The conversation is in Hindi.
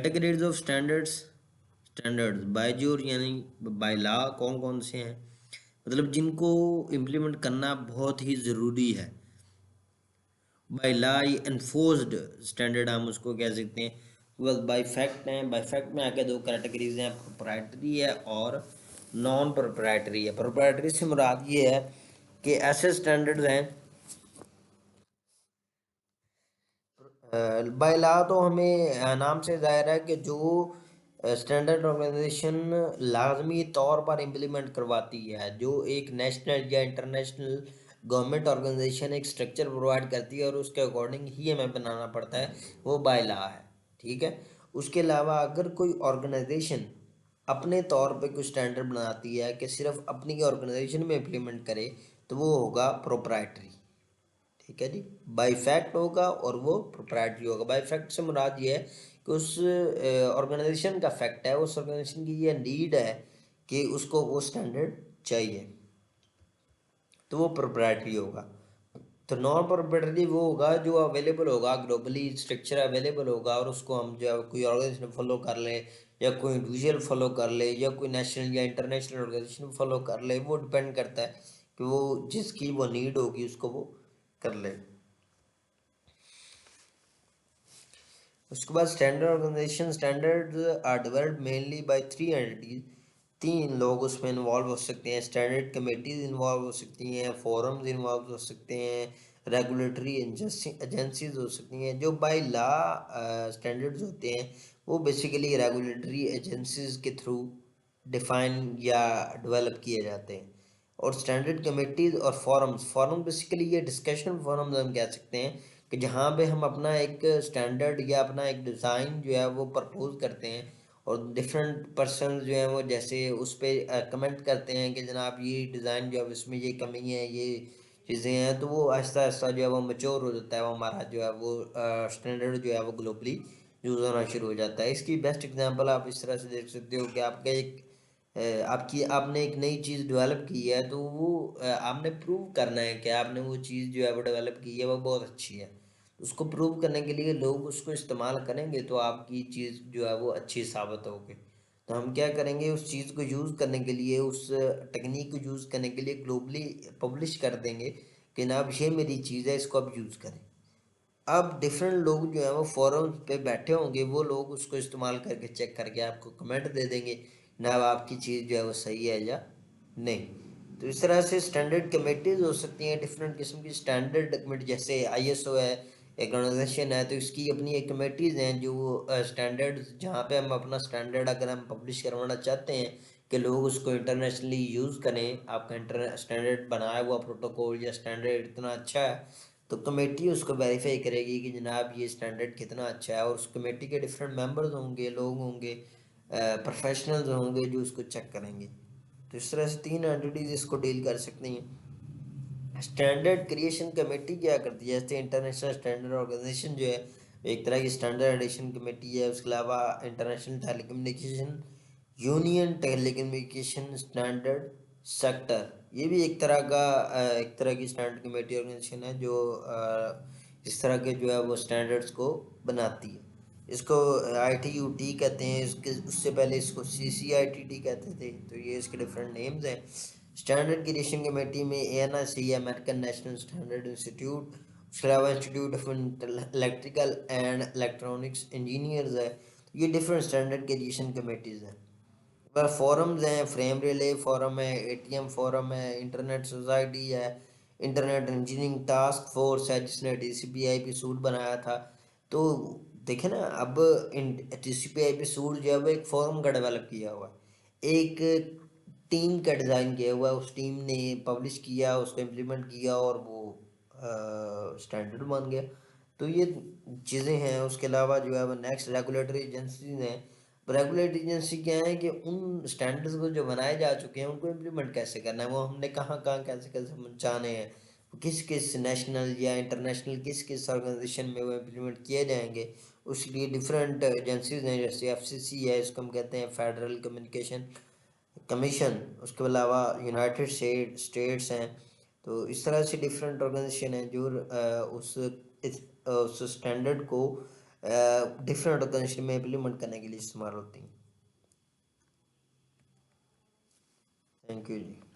कैटेगरीज ऑफ स्टैंडर्ड्स बाय ज्योर यानी बाय लॉ कौन कौन से हैं, मतलब जिनको इम्प्लीमेंट करना बहुत ही ज़रूरी है। बाय लॉ एनफोर्स्ड स्टैंडर्ड हम उसको कह सकते हैं। बस बाय फैक्ट हैं, बाय फैक्ट में आके दो कैटेगरीज हैं, प्रोप्राइटरी है और नॉन प्रोप्राइटरी है। प्रोप्राइटरी से मुराद ये है कि ऐसे स्टैंडर्ड्स हैं, बाय लॉ तो हमें नाम से ज़ाहिर है कि जो स्टैंडर्ड ऑर्गेनाइजेशन लाजमी तौर पर इम्प्लीमेंट करवाती है, जो एक नेशनल या इंटरनेशनल गवर्नमेंट ऑर्गेनाइजेशन एक स्ट्रक्चर प्रोवाइड करती है और उसके अकॉर्डिंग ही हमें बनाना पड़ता है, वो बाय लॉ है। ठीक है। उसके अलावा अगर कोई ऑर्गेनाइजेशन अपने तौर पे कुछ स्टैंडर्ड बनाती है कि सिर्फ अपनी ऑर्गेनाइजेशन में इम्प्लीमेंट करे, तो वो होगा प्रोप्राइटरी। ठीक है जी। बाई फैक्ट होगा और वो प्रोप्राइटरी होगा। बाई फैक्ट से मुराद ये है कि उस ऑर्गेनाइजेशन का फैक्ट है, उस ऑर्गेनाइजेशन की ये नीड है कि उसको वो स्टैंडर्ड चाहिए, तो वो प्रोप्राइटरी होगा। तो नॉन प्रोप्राइटरी वो होगा जो अवेलेबल होगा, ग्लोबली स्ट्रक्चर अवेलेबल होगा और उसको हम जो है कोई ऑर्गेनाइजेशन फॉलो कर ले या कोई इंडिविजुअल फॉलो कर ले या कोई नेशनल या इंटरनेशनल ऑर्गेनाइजेशन फॉलो कर ले, वो डिपेंड करता है कि वो जिसकी वो नीड होगी उसको वो कर ले। उसके बाद standard organization standard are developed mainly by three entities. तीन लोग उसमें इन्वॉल्व हो सकते हैं। स्टैंडर्ड कमेटीज इन्वॉल्व हो सकती हैं, फोरम्स इन्वॉल्व हो सकते हैं, रेगुलेटरी एजेंसीज हो सकती हैं। जो बाय लॉ स्टैंडर्ड्स होते हैं वो बेसिकली रेगुलेटरी एजेंसीज के थ्रू डिफाइन या डेवलप किए जाते हैं। और स्टैंडर्ड कमेटीज और फॉरम बेसिकली ये डिस्कशन फोरम्स हम कह सकते हैं कि जहाँ पे हम अपना एक स्टैंडर्ड या अपना एक डिज़ाइन जो है वो प्रपोज करते हैं और डिफरेंट पर्सन जो हैं वो जैसे उस पर कमेंट करते हैं कि जनाब ये डिज़ाइन जो है इसमें ये कमी है, ये चीज़ें हैं, तो वो आहिस्ता आहिस्ता जो है वो मैच्योर हो जाता है, वो हमारा जो है वो स्टैंडर्ड जो है वो ग्लोबली यूज़ होना शुरू हो जाता है। इसकी बेस्ट एग्जांपल आप इस तरह से देख सकते हो कि आपका एक आपने एक नई चीज़ डेवलप की है, तो वो आपने प्रूव करना है कि आपने वो चीज़ जो है वो डेवलप की है वो बहुत अच्छी है। उसको प्रूव करने के लिए लोग उसको इस्तेमाल करेंगे तो आपकी चीज़ जो है वो अच्छी साबित होगी। तो हम क्या करेंगे, उस चीज़ को यूज़ करने के लिए, उस टेक्निक को यूज़ करने के लिए ग्लोबली पब्लिश कर देंगे कि जनाब ये मेरी चीज़ है, इसको आप यूज़ करें। अब डिफरेंट लोग जो हैं वो फोरम्स पे बैठे होंगे, वो लोग उसको इस्तेमाल करके चेक करके आपको कमेंट दे देंगे ना आपकी चीज़ जो है वो सही है या नहीं। तो इस तरह से स्टैंडर्ड कमेटीज हो सकती हैं, डिफरेंट किस्म की स्टैंडर्ड कमेटी, जैसे आईएसओ है एक ऑर्गेनाइजेशन है, तो इसकी अपनी एक कमेटीज़ हैं जो स्टैंडर्ड, जहाँ पे हम अपना स्टैंडर्ड अगर हम पब्लिश करवाना चाहते हैं कि लोग उसको इंटरनेशनली यूज़ करें, आपका इंटर स्टैंडर्ड बनाया हुआ प्रोटोकॉल या स्टैंडर्ड इतना अच्छा है, तो कमेटी उसको वेरीफाई करेगी कि जनाब ये स्टैंडर्ड कितना अच्छा है। और उस कमेटी के डिफरेंट मेंबर्स होंगे, लोग होंगे, प्रोफेशनल्स होंगे जो उसको चेक करेंगे। तो इस तरह से तीन एंटिटीज इसको डील कर सकती हैं। स्टैंडर्ड क्रिएशन कमेटी क्या करती है, जैसे इंटरनेशनल स्टैंडर्ड ऑर्गेनाइजेशन जो है एक तरह की स्टैंडर्डाइजेशन कमेटी है। उसके अलावा international telecommunication union, telecommunication standard sector, ये भी एक तरह का एक तरह की स्टैंडर्ड कमेटी ऑर्गेनाइजेशन है जो इस तरह के जो है वो स्टैंडर्ड्स को बनाती है। इसको ITUT कहते हैं, इसके उससे पहले इसको CCITT कहते थे, तो ये इसके डिफरेंट नेम्स हैं। स्टैंडर्ड क्रिएशन कमेटी में ANSI है, अमेरिकन नेशनल स्टैंडर्ड इंस्टीट्यूट, उसके अलावा institute of electrical and electronics engineers है। ये डिफरेंट स्टैंडर्ड क्रिएशन कमेटीज़ हैं। वह फोरम्स हैं, फ्रेम रिले फोरम है, ATM फोरम है, इंटरनेट सोसाइटी है, इंटरनेट इंजीनियरिंग टास्क फोर्स है जिसने TCP/IP सूट बनाया था। तो देखे ना, अब TCP/IP सूट जो है वो एक फोरम का डेवलप किया हुआ है, एक टीम का डिज़ाइन किया हुआ है, उस टीम ने पब्लिश किया, उसको इम्प्लीमेंट किया और वो स्टैंडर्ड बन गया। तो ये चीज़ें हैं। उसके अलावा जो है वो नेक्स्ट रेगुलेटरी एजेंसीज हैं। रेगुलेटरी एजेंसी क्या है कि उन स्टैंडर्ड्स को जो बनाए जा चुके हैं उनको इम्प्लीमेंट कैसे करना है, वो हमने कहाँ कहाँ कैसे कैसे पहुँचाने हैं, किस किस नेशनल या इंटरनेशनल किस किस ऑर्गेनाइजेशन में वो इम्प्लीमेंट किए जाएंगे। उसके लिए डिफरेंट एजेंसीज हैं, जैसे FCC है, इसको हम कहते हैं फेडरल कम्युनिकेशन कमीशन। उसके अलावा यूनाइटेड स्टेट्स हैं। तो इस तरह से डिफरेंट ऑर्गेनाइजेशन हैं जो उस स्टैंडर्ड को डिफरेंट ऑर्गेनाइजेशन में इम्प्लीमेंट करने के लिए इस्तेमाल होती हैं। Thank you ji.